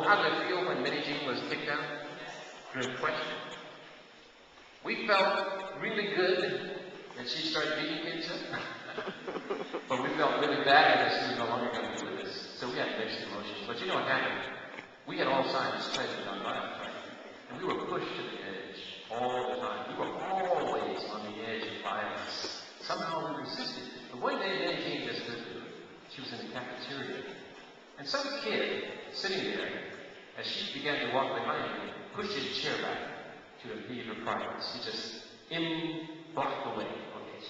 how did it feel when Minnie Jean was kicked out? Good question. We felt really good that she started beating kids up. But we felt really bad that she was no longer going to be with us. So we had mixed emotions. But you know what happened? We had all signs present on violence, right? And we were pushed to the edge all the time. We were always on the edge of violence. Somehow we resisted. But one day, Minnie Jean just couldn't do it. She was in the cafeteria. And some kid sitting there, as she began to walk behind me, pushed his chair back to impede her progress. He just blocked the way. Okay.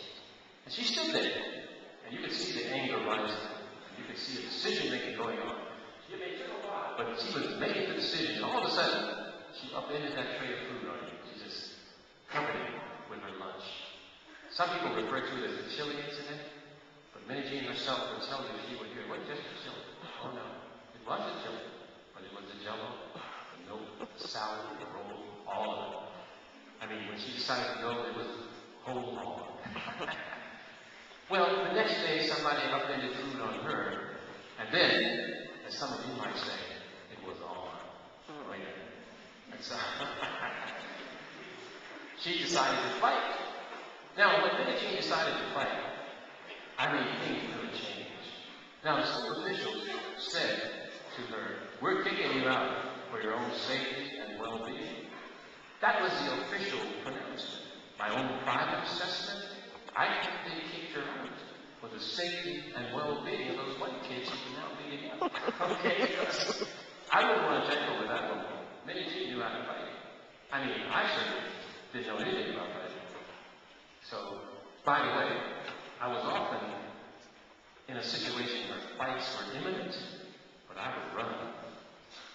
And she stood there. And you could see the anger rising. You could see a decision-making going on. She may take a while, but she was making the decision. And all of a sudden, she upended that tray of food on you. She just covered it with her lunch. Some people refer to it as the chili incident, but Minnie Jean herself would tell you if she were here, it wasn't just a chili. Oh no, it was a chili, but it was the jello, the milk, the salad, the roll, all of it. I mean, when she decided to go, it was whole hog. Well, the next day, somebody upended food on her, and then, as some of you might say, it was on. Oh yeah. And so, she decided to fight. Now, when Minnie Jean decided to fight, I mean, things really changed. Now, the school officials said to her, "We're kicking you out for your own safety and well-being." That was the official pronouncement. My own private assessment, I think they kicked her out for the safety and well-being of those white kids who were now beating up. Okay? I wouldn't want to tangle with that woman. Minnie Jean knew how to fight. I mean, I certainly didn't know anything about fighting. So, by the way, I was often in a situation where fights were imminent, but I would run.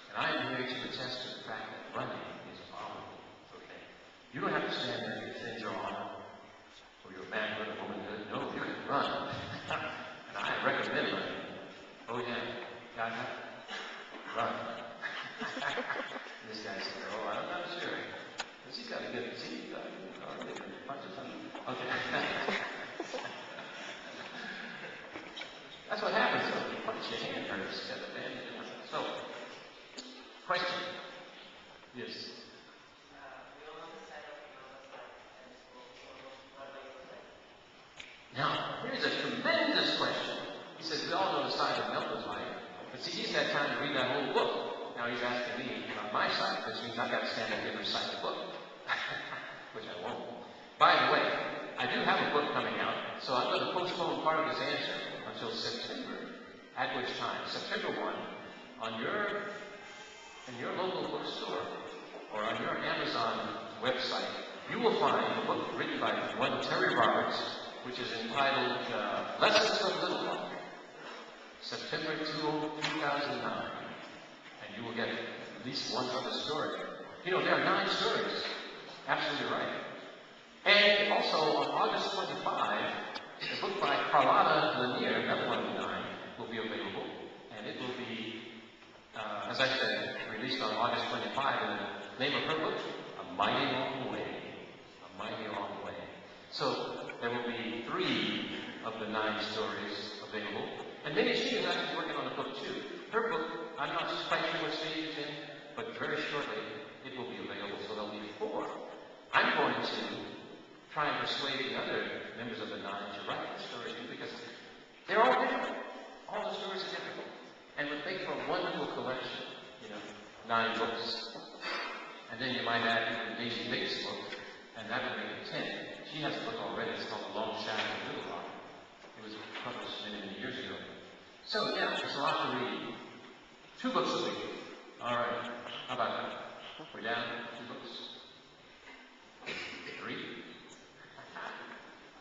And I am here to attest to the fact that running is honorable. Okay? You don't have to stand there and defend your honor or your manhood or womanhood. No, you can run. And I recommend running. Oh yeah, got that? Run. This guy said, "Oh, I'm not sure. Because he's got a good teeth. Okay. That's what happens when you punch your hand hurts instead of bandage. So, question. Yes. Now, here's a tremendous question. He says, we all know the side of Milton's life, but see, he's had time to read that whole book. Now he's asking me on my side, which means I've got to stand up here and recite the book, which I won't. By the way, I do have a book coming out, so I'm going to postpone part of this answer until September, at which time, September 1, in your local bookstore or on your Amazon website, you will find a book written by one Terry Roberts, which is entitled Lessons from Little One, September 2009. And you will get at least one other story. You know, there are 9 stories. Absolutely right. And also on August 25, a book by Carlotta Lanier, another one of the 9, will be available. And it will be, as I said, released on August 25. And the name of her book, A Mighty Long Way. A Mighty Long Way. So there will be 3 of the 9 stories available. And Minnie Jean is actually working on a book too. Her book, I'm not quite sure what stage it's in, but very shortly it will be available. So there'll be 4. I'm going to try and persuade the other members of the 9 to write the story too, because they're all different. All the stories are different. And would make for a wonderful collection, 9 books. And then you might add Daisy Bates' book, and that would make it 10. She has a book already. It's called The Long Shadow of Little Rock. It was published many, many years ago. So, yeah, there's a lot to read. 2 books a week. All right. How about that? We're down 2 books. 3.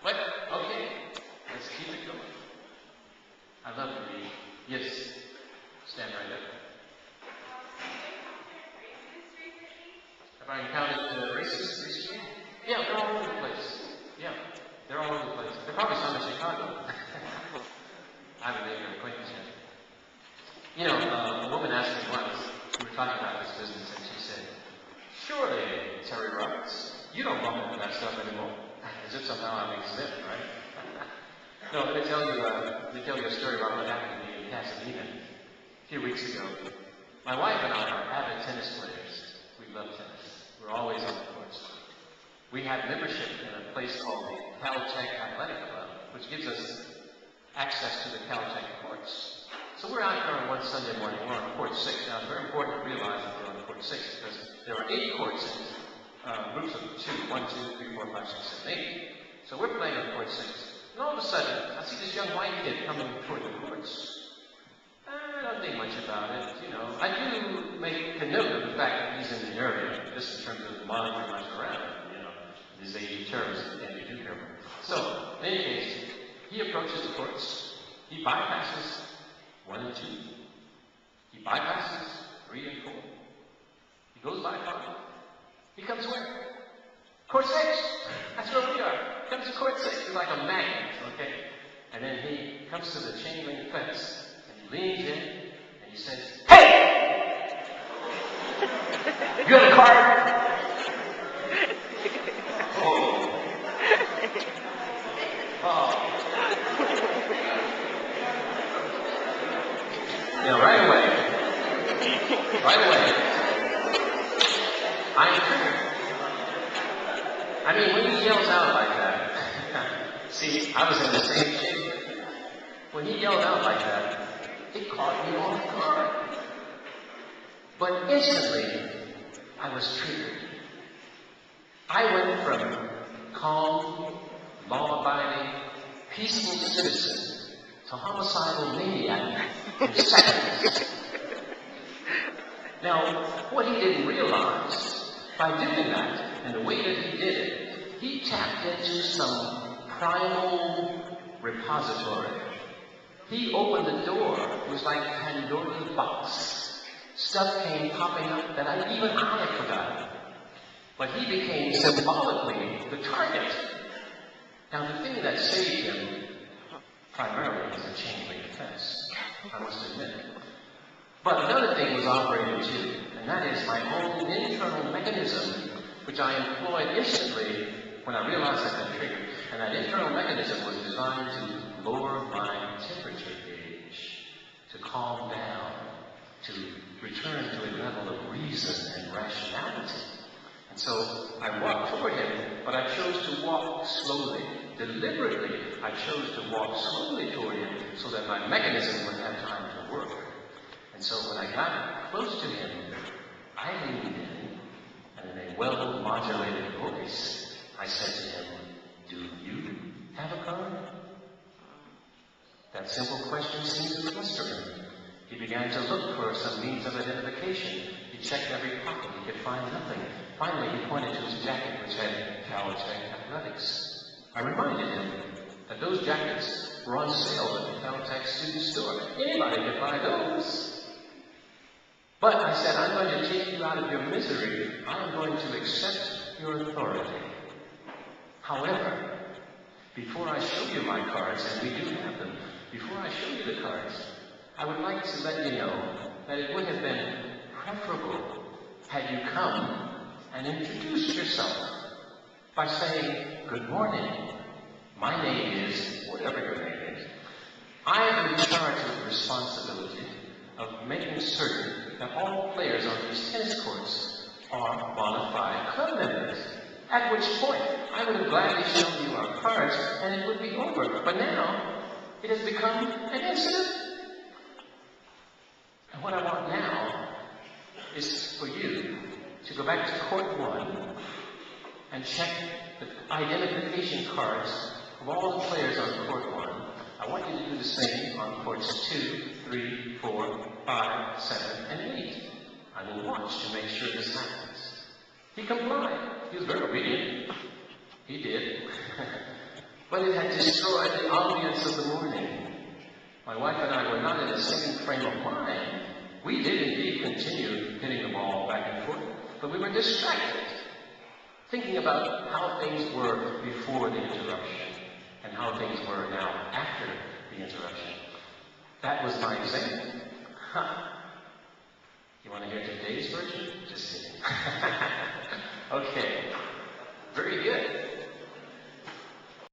But, okay. Let's keep it going. I love to read. Yes. Stand right up. Have I encountered racists recently? Yeah, they're all over the place. Yeah, they're all over the place. They're probably some in Chicago. I haven't made their acquaintance yet. A woman asked me once, we were talking about this business, and she said, "Surely, Terry Roberts, you don't bump into that stuff anymore." As if somehow I'm exempt, right? No, let me tell you a story about what happened to me in Pasadena a few weeks ago. My wife and I are avid tennis players. We love tennis. We're always on the courts. We have membership in a place called the Caltech Athletic Club, which gives us access to the Caltech courts. So we're out there on one Sunday morning. We're on court 6. Now, it's very important to realize that we're on court 6 because there are 8 courts in groups of 2. 1, 2, 3, 4, 5, 6, 7, 8. So we're playing on court 6. And all of a sudden, I see this young white kid coming toward the courts. I don't think much about it, you know. I do make a note of the fact that he's in the area, just in terms of monitoring what's around, you know. This age of terrorists can't be too careful. So, in any case, he approaches the courts. He bypasses 1 and 2. He bypasses 3 and 4. He goes by 5. He comes where? Court 6. That's where we are. He comes to court 6. He's like a magnet, okay? And then he comes to the chain link fence. Leans in and he says, "Hey! You have a card?" Oh. Oh. You know, right away, I'm triggered. I mean, when he yells out like that, see, I was in the same shape. When he yelled out like that, it caught me off guard. But instantly, I was triggered. I went from calm, law-abiding, peaceful citizen to homicidal maniac in seconds. Now, what he didn't realize, by doing that, and the way that he did it, he tapped into some primal repository. He opened the door. It was like Pandora's box. Stuff came popping up that even I had forgotten. But he became symbolically the target. Now, the thing that saved him primarily was the chain link fence, I must admit. But another thing was operating too, and that is my own internal mechanism, which I employed instantly when I realized I'd been triggered. And that internal mechanism was designed to lower my temperature gauge, to calm down, to return to a level of reason and rationality. And so I walked toward him, but I chose to walk slowly. Deliberately, I chose to walk slowly toward him so that my mechanism would have time to work. And so when I got close to him, I leaned in, and in a well-modulated voice, I said to him, "Do you have a card?" That simple question seemed to fluster him. He began to look for some means of identification. He checked every pocket. He could find nothing. Finally, he pointed to his jacket, which had Caltech Athletics. I reminded him that those jackets were on sale at the Caltech student store. Anybody could buy those. But I said, "I'm going to take you out of your misery. I'm going to accept your authority. However, before I show you my cards, and we do have them, before I show you the cards, I would like to let you know that it would have been preferable had you come and introduced yourself by saying, 'Good morning. My name is,' whatever your name is. I am in charge of the responsibility of making certain that all players on these tennis courts are bona fide club members. At which point, I would have gladly shown you our cards, and it would be over. But now, it has become an incident. And what I want now is for you to go back to court 1 and check the identification cards of all the players on court 1. I want you to do the same on courts 2, 3, 4, 5, 7, and 8. I will watch to make sure this happens." He complied. He was very obedient. He did. But it had destroyed the ambience of the morning. My wife and I were not in the same frame of mind. We did indeed continue hitting the ball back and forth, but we were distracted, thinking about how things were before the interruption and how things were now after the interruption. That was my example. You want to hear today's version? Just kidding. Okay. Very good.